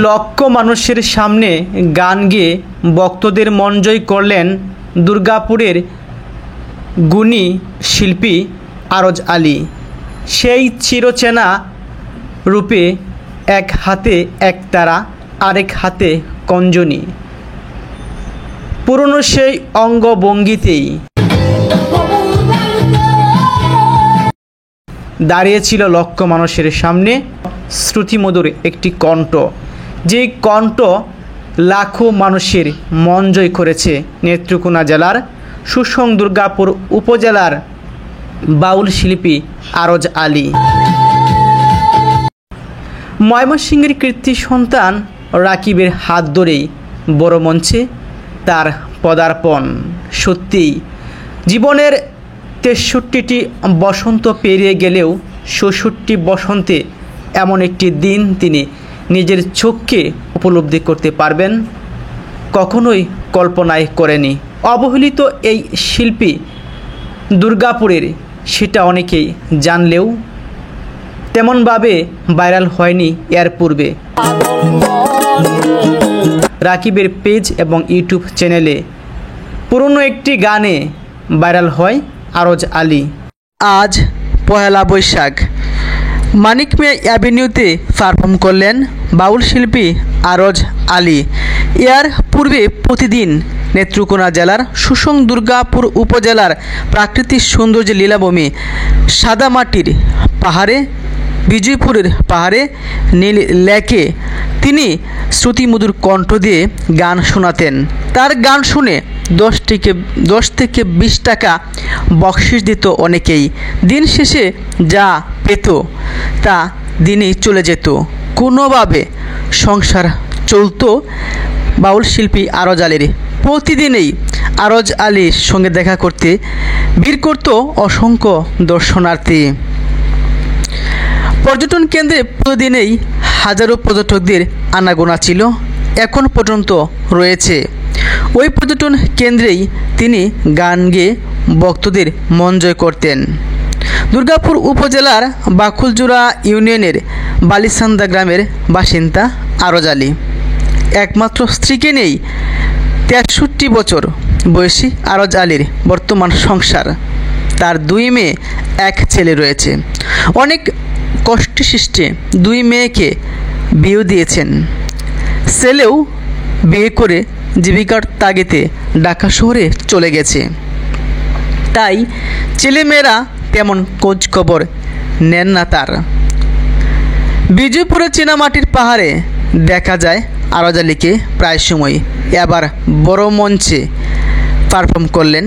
লক্ষ মানুষের সামনে গান গেয়ে ভক্তদের মন জয় করলেন দুর্গাপুরের গুণী শিল্পী আরজ আলী। সেই চিরচেনা রূপে এক হাতে একতারা, আরেক হাতে কঞ্জনি, পুরনো সেই অঙ্গভঙ্গিতেই দাঁড়িয়েছিল লক্ষ মানুষের সামনে শ্রুতিমধুর একটি কণ্ঠ, যে কণ্ঠ লাখো মানুষের মন জয় করেছে নেত্রকোনা জেলার সুসং দুর্গাপুর উপজেলার বাউল শিল্পী আরজ আলী। ময়মনসিংহের কৃতি সন্তান রাকিবের হাত ধরেই বড় মঞ্চে তার পদার্পণ। সত্যিই জীবনের ৬৩টি বসন্ত পেরিয়ে গেলেও ৬৬টি বসন্তে এমন একটি দিন তিনি নিজের চোখকে উপলব্ধি করতে পারবেন কখনোই কল্পনাই করেনি। অবহেলিত এই শিল্পী দুর্গাপুরের, সেটা অনেকেই জানলেও তেমনভাবে ভাইরাল হয়নি এর পূর্বে। রাকিবের পেজ এবং ইউটিউব চ্যানেলে পুরনো একটি গানে ভাইরাল হয় আরজ আলী। আজ পহেলা বৈশাখ মানিক মিয়া অ্যাভিনিউতে পারফর্ম করলেন বাউল শিল্পী আরজ আলী। এর পূর্বে প্রতিদিন নেত্রকোনা জেলার সুসং দুর্গাপুর উপজেলার প্রাকৃতিক সৌন্দর্য লীলাভূমি সাদামাটির পাহাড়ে, বিজয়পুরের পাহাড়ে, নীল লেকে তিনি শ্রুতিমধুর কণ্ঠ দিয়ে গান শোনাতেন। তার গান শুনে 10 থেকে 20 টাকা বকশিশ দিত অনেকেই। দিন শেষে যা পেত তা দিনেই চলে যেত, কোনোভাবে সংসার চলত বাউল শিল্পী আরজ আলীর। প্রতিদিনেই আরজ আলীর সঙ্গে দেখা করতে ভিড় করত অসংখ্য দর্শনার্থী। পর্যটন কেন্দ্রে প্রতিদিনেই হাজারো পর্যটকদের আনাগোনা ছিল, এখন পর্যন্ত রয়েছে। ওই পর্যটন কেন্দ্রেই তিনি গান গেয়ে ভক্তদের মন জয় করতেন। দুর্গাপুর উপজেলার বাকুলজোড়া ইউনিয়নের বালিসান্দা গ্রামের বাসিন্দা আরজ আলী। একমাত্র স্ত্রীকে নেই ৬৩ বছর বয়সী আরজ আলীর বর্তমান সংসার। তার 2 মেয়ে, 1 ছেলে রয়েছে। অনেক কষ্টসৃষ্টে 2 মেয়েকে বিয়ে দিয়েছেন। ছেলেও বিয়ে করে জীবিকার তাগিদে ঢাকা শহরে চলে গেছে। তাই ছেলেমেয়েরা তেমন খোঁজ খবর নেন না তার। বিজয়পুরের চীনামাটির পাহাড়ে দেখা যায় আরজ আলীকে প্রায় সময়। এবার বড় মঞ্চে পারফর্ম করলেন